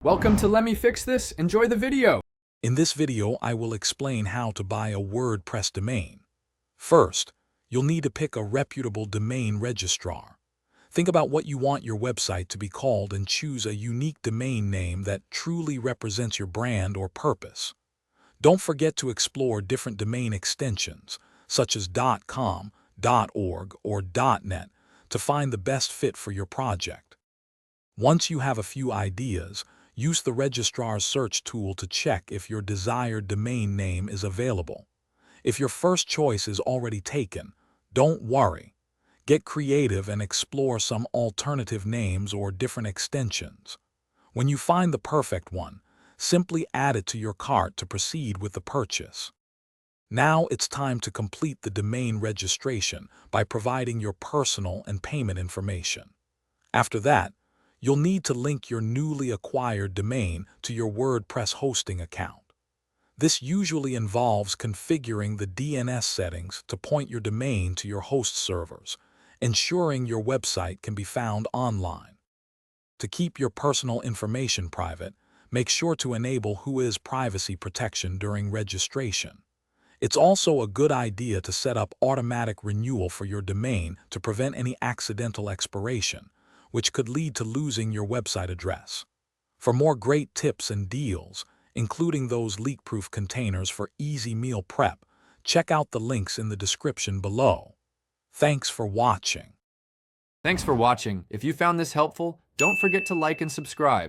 Welcome to Let Me Fix This. Enjoy the video. In this video, I will explain how to buy a WordPress domain. First, you'll need to pick a reputable domain registrar. Think about what you want your website to be called and choose a unique domain name that truly represents your brand or purpose. Don't forget to explore different domain extensions, such as .com, .org, or .net, to find the best fit for your project. Once you have a few ideas, use the registrar's search tool to check if your desired domain name is available. If your first choice is already taken, don't worry. Get creative and explore some alternative names or different extensions. When you find the perfect one, simply add it to your cart to proceed with the purchase. Now it's time to complete the domain registration by providing your personal and payment information. After that, you'll need to link your newly acquired domain to your WordPress hosting account. This usually involves configuring the DNS settings to point your domain to your host servers, ensuring your website can be found online. To keep your personal information private, make sure to enable Whois privacy protection during registration. It's also a good idea to set up automatic renewal for your domain to prevent any accidental expiration, which could lead to losing your website address. For more great tips and deals, including those leak-proof containers for easy meal prep, check out the links in the description below. Thanks for watching. Thanks for watching. If you found this helpful, don't forget to like and subscribe.